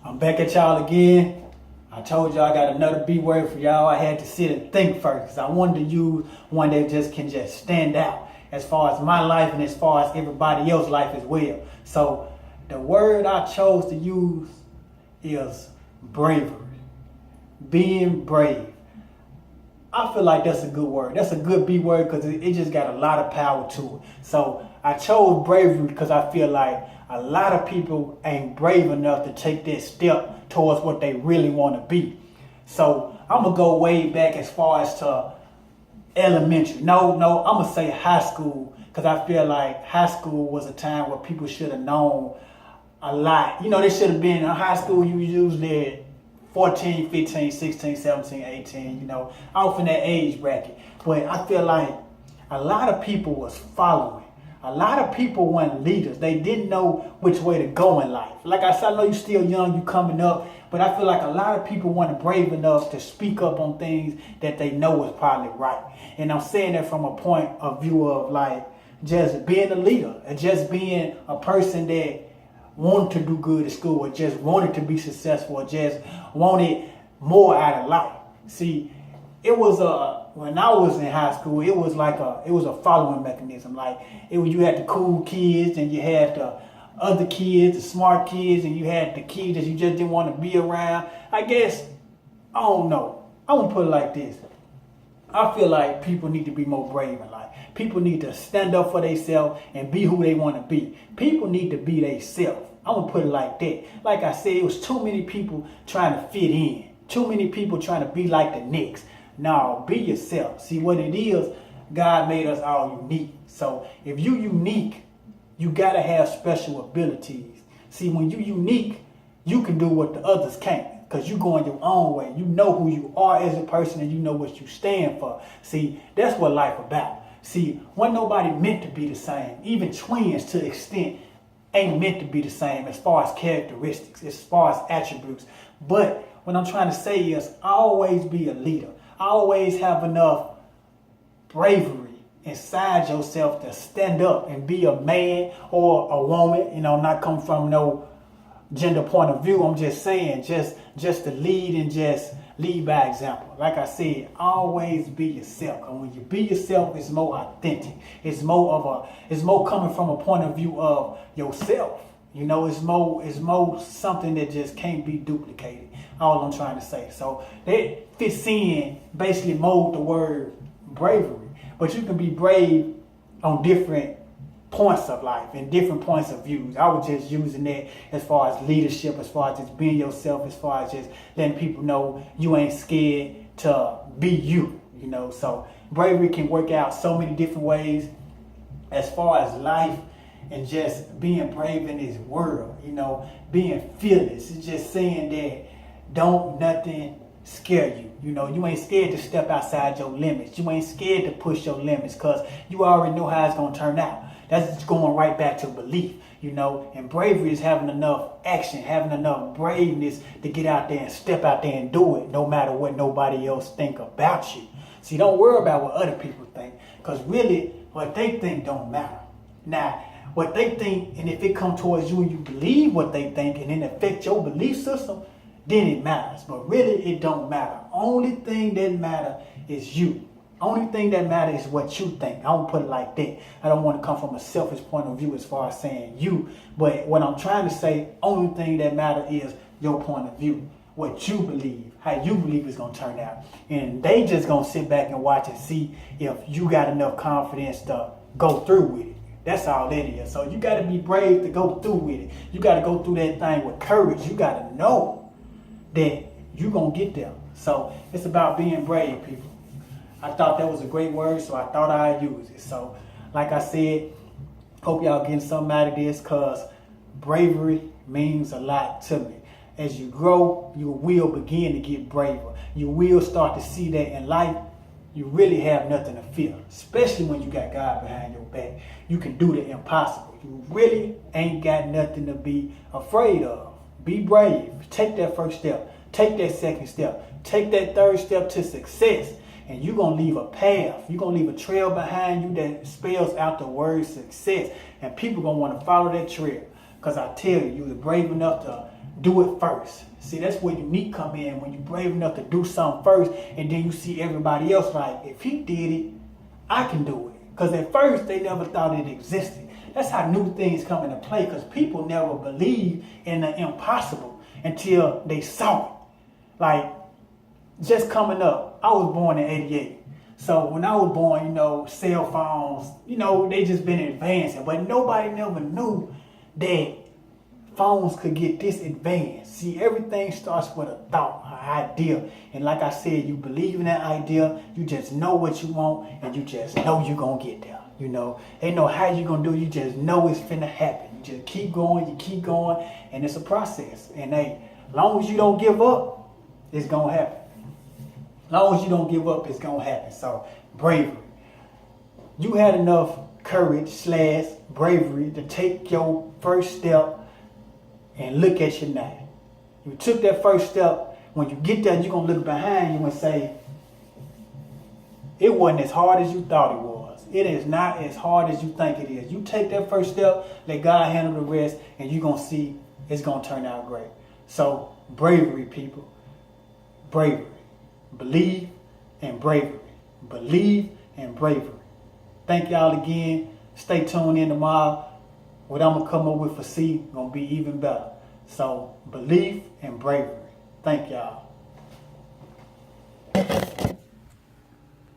I'm back at y'all again. I told y'all I got another B word for y'all. I had to sit and think first because I wanted to use one that can just stand out as far as my life and as far as everybody else's life as well. So the word I chose to use is bravery. Being brave. I feel like that's a good word. That's a good B word because it just got a lot of power to it. So I chose bravery because I feel like a lot of people ain't brave enough to take that step towards what they really want to be. So I'm going to go way back as far as to elementary. No, I'm going to say high school because I feel like high school was a time where people should have known a lot. You know, they should have been in high school. You usually 14, 15, 16, 17, 18, you know, off in that age bracket. But I feel like a lot of people was following. A lot of people weren't leaders. They didn't know which way to go in life. Like I said, I know you're still young, you coming up, but I feel like a lot of people weren't brave enough to speak up on things that they know was probably right. And I'm saying that from a point of view of like just being a leader, and just being a person that wanted to do good at school, or just wanted to be successful, or just wanted more out of life. See, it was when I was in high school, it was a following mechanism. Like you had the cool kids, and you had the other kids, the smart kids, and you had the kids that you just didn't want to be around. I guess, I don't know. I'm gonna put it like this. I feel like people need to be more brave in life. People need to stand up for themselves and be who they want to be. People need to be themselves. I'm going to put it like that. Like I said, it was too many people trying to fit in. Too many people trying to be like the next. No, be yourself. See what it is, God made us all unique. So if you unique, you got to have special abilities. See, when you unique, you can do what the others can't. Because you going your own way. You know who you are as a person, and you know what you stand for. See, that's what life about. See, wasn't nobody meant to be the same. Even twins, to an extent, ain't meant to be the same as far as characteristics, as far as attributes. But what I'm trying to say is always be a leader. Always have enough bravery inside yourself to stand up and be a man or a woman. You know, not come from no gender point of view. I'm just saying, just to lead and just lead by example. Like I said, always be yourself. And when you be yourself, it's more authentic. It's more coming from a point of view of yourself. You know, it's more something that just can't be duplicated. All I'm trying to say. So that fits in, basically mold the word bravery. But you can be brave on different points of life and different points of views. I was just using that as far as leadership, as far as just being yourself, as far as just letting people know you ain't scared to be you, you know. So bravery can work out so many different ways as far as life and just being brave in this world, you know, being fearless. It's just saying that don't nothing scare you. You know, you ain't scared to step outside your limits. You ain't scared to push your limits because you already know how it's going to turn out. That's going right back to belief, you know. And bravery is having enough action, having enough braveness to get out there and step out there and do it, no matter what nobody else think about you. See, don't worry about what other people think, because really what they think don't matter. Now, what they think, and if it come towards you and you believe what they think and it affect your belief system, then it matters. But really, it don't matter. Only thing that matter is you. Only thing that matters is what you think. I don't put it like that. I don't want to come from a selfish point of view as far as saying you. But what I'm trying to say, only thing that matters is your point of view. What you believe. How you believe it's going to turn out. And they just going to sit back and watch and see if you got enough confidence to go through with it. That's all that is. So you got to be brave to go through with it. You got to go through that thing with courage. You got to know that you're going to get there. So it's about being brave, people. I thought that was a great word, so I thought I'd use it. So, like I said, hope y'all getting something out of this, because bravery means a lot to me. As you grow, you will begin to get braver. You will start to see that in life, you really have nothing to fear, especially when you got God behind your back. You can do the impossible. You really ain't got nothing to be afraid of. Be brave. Take that first step. Take that second step. Take that third step to success. And you're going to leave a path. You're going to leave a trail behind you that spells out the word success. And people going to want to follow that trail. Because I tell you, you was brave enough to do it first. See, that's where unique come in, when you're brave enough to do something first, and then you see everybody else like, if he did it, I can do it. Because at first, they never thought it existed. That's how new things come into play, because people never believe in the impossible until they saw it. Like, just coming up, I was born in 88. So when I was born, cell phones, they just been advancing. But nobody never knew that phones could get this advanced. See, everything starts with a thought, an idea. And like I said, you believe in that idea, you just know what you want, and you just know you're going to get there. Ain't know how you're going to do it, you just know it's finna happen. You just keep going, and it's a process. And hey, as long as you don't give up, it's going to happen. As long as you don't give up, it's going to happen. So, bravery. You had enough courage/bravery to take your first step and look at you now. You took that first step. When you get there, you're going to look behind you and say, it wasn't as hard as you thought it was. It is not as hard as you think it is. You take that first step, let God handle the rest, and you're going to see it's going to turn out great. So, bravery, people. Bravery. Believe and bravery. Believe and bravery. Thank y'all again. Stay tuned in tomorrow. What I'm going to come up with for C going to be even better. So, belief and bravery. Thank y'all.